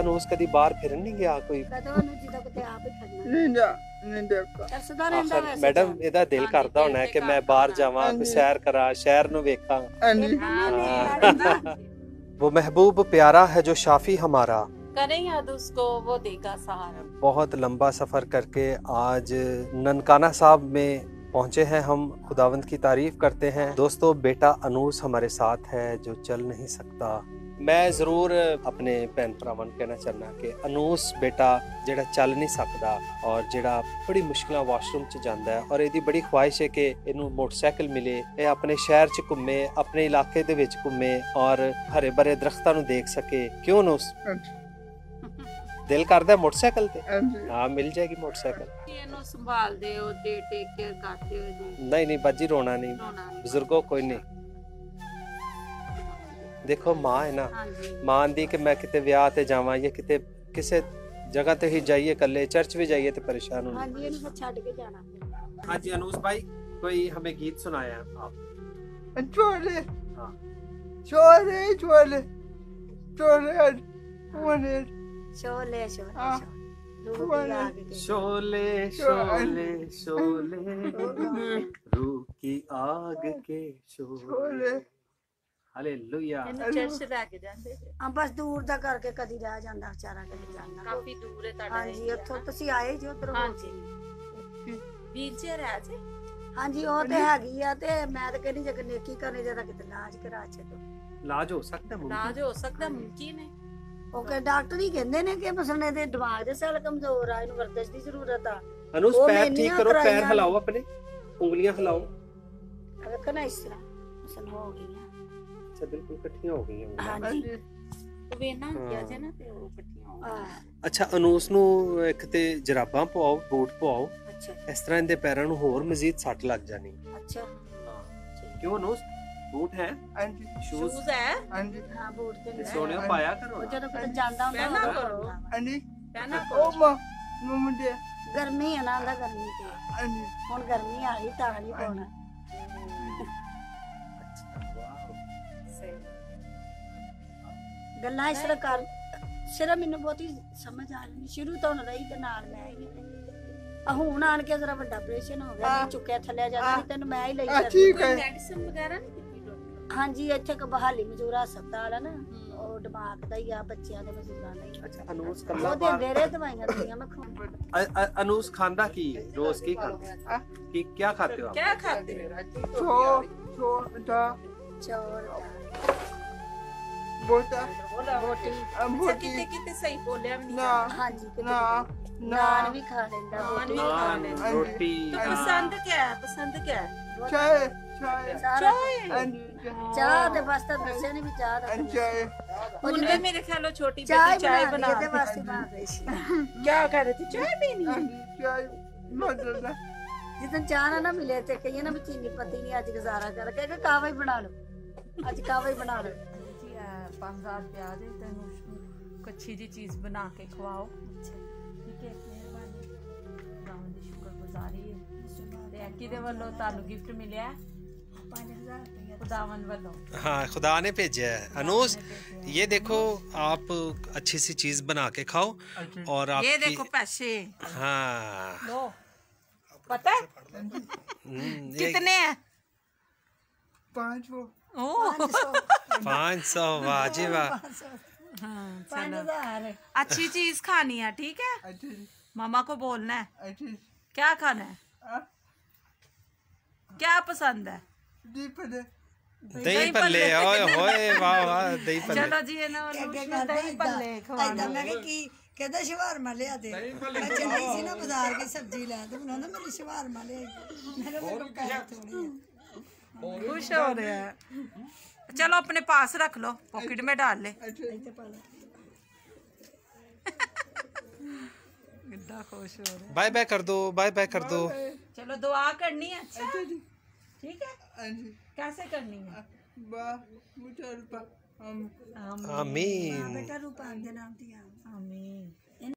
ਅਨੂਸ ਕਦੀ ਬਾਹਰ ਫਿਰਨ ਨਹੀਂ ਗਿਆ ਕੋਈ? ਕਦੋਂ ਨੂੰ ਜਦੋਂ ਕਿਤੇ ਆਪ ਹੀ ਖੜਨਾ नहीं देखा ਤਰਸਦਾ ਰਹਿੰਦਾ ਆਖਰ ਵੈਸੇ ਮੈਡਮ ਇਹਦਾ ਦਿਲ ਕਰਦਾ ਹੋਣਾ ਕਿ ਮੈਂ ਬਾਹਰ ਜਾਵਾਂ, ਕੋਈ ਸੈਰ ਕਰਾਂ, ਸ਼ਹਿਰ ਨੂੰ ਵੇਖਾਂ। वो महबूब प्यारा है जो शाफी हमारा, करें याद उसको, वो देगा सहारा। बहुत लंबा सफ़र करके आज ननकाना साहब में पहुंचे हैं हम। खुदावंद की तारीफ करते हैं। दोस्तों, बेटा अनूस हमारे साथ है जो चल नहीं सकता। मैं जरूर अपने भैन भरावां नूं कहना चाहना कि अनूस बेटा जिहड़ा चल नहीं सकता और जिहड़ा बड़ी मुश्किल वाशरूम च जांदा है और इहदी बड़ी ख्वाहिश है कि इहनूं मोटरसाइकिल मिले, ये अपने शहर च घूमे, अपने इलाके दे विच घूमे और हरे भरे दरख्तां नूं देख सके। क्यों अनूस? दिल करदा है मोटरसाइकिल ते? हाँ, मिल जाएगी मोटरसाइकिल। ਇਹਨੂੰ ਸੰਭਾਲਦੇ ਹੋ, ਦੇ ਟੇਕ ਕੇਅਰ ਕਰਦੇ ਹੋ ਜੀ? नहीं बाजी, रोना नहीं, बुजुर्गों कोई नहीं। देखो माँ है ना, माँ आंदी कि मैं किते ब्याह ते जावां या किते किसे जगह ते ही जाइए, कल्ले चर्च भी जाइए तो परेशान होना। हाँ जी, इन्हें छड़ के जाना। हाँ जी अनूस भाई, कोई हमें गीत सुनाया आप? छोले हाँ, छोले छोले छोले छोले शोले शोले हाँ। शोले शोले शोले रूह की आग के शोले। हालेलुया। ਇਹਨੂੰ ਚਰਚ ਲੈ ਕੇ ਜਾਂਦੇ ਸੀ। हाँ, बस दूर दा करके कदी रह जांदा बेचारा, कदी जांदा। ਕਾਫੀ ਦੂਰ ਹੈ ਤੁਹਾਡਾ। हाँ जी, ਉੱਥੋਂ ਤੁਸੀਂ ਆਏ ਜੀ ਉਧਰੋਂ। हाँ जी, ਵੀਲਚੇਅਰ ਹੈ ਜੀ? हाँ जी, ਉਹ ਤੇ ਹੈਗੀ ਆ ਤੇ ਮੈਂ ਤਾਂ ਕਹਿੰਦੀ ਜੇ ਨੇਕੀ ਕਰਨੀ ਜੇ ਤਾਂ ਕਿਤੇ ਇਲਾਜ ਕਰਾ ਛੱਡੋ। इलाज हो सकता है, ਇਲਾਜ ਹੋ ਸਕਦਾ, ਮੁਮਕਿਨ ਹੈ। ਉਹ ਕਿ ਡਾਕਟਰ ਹੀ ਕਹਿੰਦੇ ਨੇ ਕਿ ਮਸਲੇ ਦੇ ਦਿਮਾਗ ਦੇ ਸੈੱਲ ਕਮਜ਼ੋਰ ਆ, ਇਹਨੂੰ ਵਰਜਿਸ਼ ਦੀ ਜ਼ਰੂਰਤ ਆ। अनूस वो पैर मैंने ठीक करो, पैर कराया। हिलाओ, अपने उंगलियां हिलाओ। ਵੇਖੋ ਨਾ ਇਸ ਤਰ੍ਹਾਂ ਮਸਲ ਹੋ ਗਈ ਆ। अच्छा, बिल्कुल इकट्ठियां हो गई हैं हाँ उंगलियां। जी, ਉਹ ਵੇਨਾ ਕਿਹਾ ਜੇ ਨਾ ਤੇ ਉਹ ਇਕੱਠੀਆਂ ਹੋ ਗਈਆਂ। हाँ, ਅੱਛਾ, ਅਨੂਸ ਨੂੰ ਇੱਕ ਤੇ ਜਰਾਬਾਂ ਪਵਾਓ, ਬੂਟ ਪਵਾਓ। अच्छा ਇਸ ਤਰ੍ਹਾਂ ਇਹਦੇ ਪੈਰਾਂ ਨੂੰ ਹੋਰ ਮਜ਼ੀਦ ਸੱਟ ਲੱਗ ਜਾਣੀ। अच्छा। ਕਿਉਂ ਅਨੂਸ? ਬੂਟ ਹੈ, आंटी ਸ਼ੂਜ਼ ਸ਼ੂਜ਼ ਹੈ, आंटी हाँ, बूट ते ਤੇ नहीं। ਸੋਹਣਿਓ ਪਾਇਆ ਕਰੋ ਉਹ ਨਾ। ਜਦੋਂ ਕਿਤੇ ਜਾਂਦਾ ਹੁੰਦਾ ਪਹਿਨਾ ਉਦੋਂ ਕਰੋ। ਹੁੰਦਾ ਵਾ। आंटी ਪਹਿਨਾ ओ ਕਰੋ। मां दे ਗਰਮੀ ਆ ਨਾ, ਦਾ ਗਰਮੀ ਤੇ आंटी ਹੁਣ ਗਰਮੀ ਆ ਗਈ ਤਾਂ ਨਹੀਂ ਪਾਉਣਾ। ਸਹੀ। ਗੱਲਾਂ ਇਸ ਤਰ੍ਹਾਂ ਕਰ ਸਿਰਫ ਮੈਨੂੰ ਬਹੁਤੀ ਸਮਝ ਆ ਨਹੀਂ, ਸ਼ੁਰੂ ਤੋਂ ਰਹੀ ਤੇ ਨਾਲ ਮੈਂ ਹੀ ਹੁਣ ਆਣ ਕੇ ਜ਼ਰਾ ਵੱਡਾ ਆਪਰੇਸ਼ਨ ਹੋ ਗਿਆ, ਨਹੀਂ ਚੁੱਕਿਆ ਥੱਲੇ ਜਾਂਦਾ, ਨਹੀਂ ਤੈਨੂੰ ਮੈਂ ਹੀ ਲਈ ठीक ਕੋਈ है ਮੈਡੀਸਿਨ ਵਗੈਰਾ ਨਹੀਂ ਦਿੱਤੀ ਡਾਕਟਰ? ਹਾਂਜੀ, ਇੱਥੇ ਇੱਕ ਬਹਾਲੀ ਮਜ਼ਦੂਰ ਹਸਪਤਾਲ ਆ ਨਾ, ਉਹ ਦਿਮਾਗ ਦਾ ਹੀ ਆ, ਬੱਚਿਆਂ ਦੇ ਮਜ਼ਦੂਰਾਂ ਦਾ ਹੀ। ਅੱਛਾ, ਅਨੂਸ ਉਹ ਕੱਲਾ ਦਿੰਦੇ ਰਹੇ ਦਵਾਈਆਂ ਦਿੱਤੀਆਂ ਮੈਂ ਖਾਣ। ਅਨੂਸ ਖਾਂਦਾ ਕੀ ਹੈ ਰੋਜ਼? ਕੀ ਖਾਂਦਾ? ਕੀ ਕੀ ਖਾਤੇ ਹੋ ਆਪ? क्या खाते हो? छोटा ਚੌਲ बोटा ਰੋਟੀ अच्छा, बोटी कितने कितने सही बोलिया भी नहीं ना जाता। ਹਾਂਜੀ ਕਿਤੇ ना ਨਾਨ ਵੀ ਖਾ ਲੈਂਦਾ, ਨਾਨ ਰੋਟੀ ਵੀ ਵੀ ਖਾ ਨਾਨ, ਲੈਂਦਾ। ਰੋਟੀ। तो पसंद क्या है? पसंद क्या है? चाय चाय ਸਾਰਾ आंटी ਚਾਹ ਦੇ ਵਾਸਤੇ ਦੱਸਿਆ ਨਹੀਂ ਵੀ ਚਾਹ ਦਾ चाय उन्हें भी मेरे ख्याल में छोटी ਚਾਹ बेटी चाय बना ਇਹਦੇ ਵਾਸਤੇ ਬਣਾ ਰਹੀ ਸੀ। क्या कह रही थी? चाय पीनी है? आंटी चाय मदद ਜਿੱਦਣ ਚਾਹ ਨਾ ਮਿਲੇ ਤੇ ਕਹੀਏ ਨਾ ਵੀ ਚੀਨੀ ਪੱਤੀ ਨਹੀਂ ਅੱਜ ਗੁਜ਼ਾਰਾ ਕਰ, ਕਹੇਗਾ ਕਾਵਾ ਹੀ ਬਣਾ ਲਓ, ਅੱਜ ਕਾਵਾ ਹੀ ਬਣਾ ਲਓ। जी 5000 रुपया दे तेन अच्छी जी चीज बना के खवाओ। ठीक है, मेहरबानी, खुदावन दी शुक्रगुजारी है। ते किदे ਵੱਲੋਂ ਤੁਹਾਨੂੰ ਗਿਫਟ ਮਿਲਿਆ? 5000 ਰੁਪਏ खुदावन ਵੱਲੋਂ। हाँ, खुदा ने भेजा है। अनूस, ये देखो, आप अच्छी सी चीज बना के खाओ और आप ये देखो पैसे हाँ, लो, पता है ये कितने हैं? 500 ओह, 500। वाह जी वाह। हाँ, चलो 5000 अच्छी चीज खानी है, ठीक है? आंटी मामा को बोलना है आंटी क्या खाना है, क्या पसंद है। दीपने दही भल्ले, ओए होए, वाह वाह, दही भल्ले। चलो जी ना दही भल्ले खवाना। ਮੈਂ ਕਿਹਾ ਕੀ ਕਹਿੰਦਾ ਸ਼ਵਾਰਮਾ ਲਿਆ ਦੇ, ਮੈਂ ਚੱਲੀ ਸੀ ਨਾ ਬਾਜ਼ਾਰ ਕੀ ਸਬਜ਼ੀ ਲੈ ਤੇ ਉਹਨਾਂ ਨੇ ਮੇਰੀ ਸ਼ਵਾਰਮਾ ਲਿਆਈ, ਮੇਰੇ ਕੋਲ ਪੈਸੇ ਥੋੜੇ ਆ। खुश हो रहे हैं। चलो अपने पास रख लो, पॉकेट में डाल ले। कितना खुश हो रहे हैं। बाय बाय कर दो, बाय बाय कर दो। चलो दुआ करनी है, अच्छा ठीक है? आंटी कैसे करनी है? बा मुझे आमीन। बेटा रूपान के नाम दिया आमीन।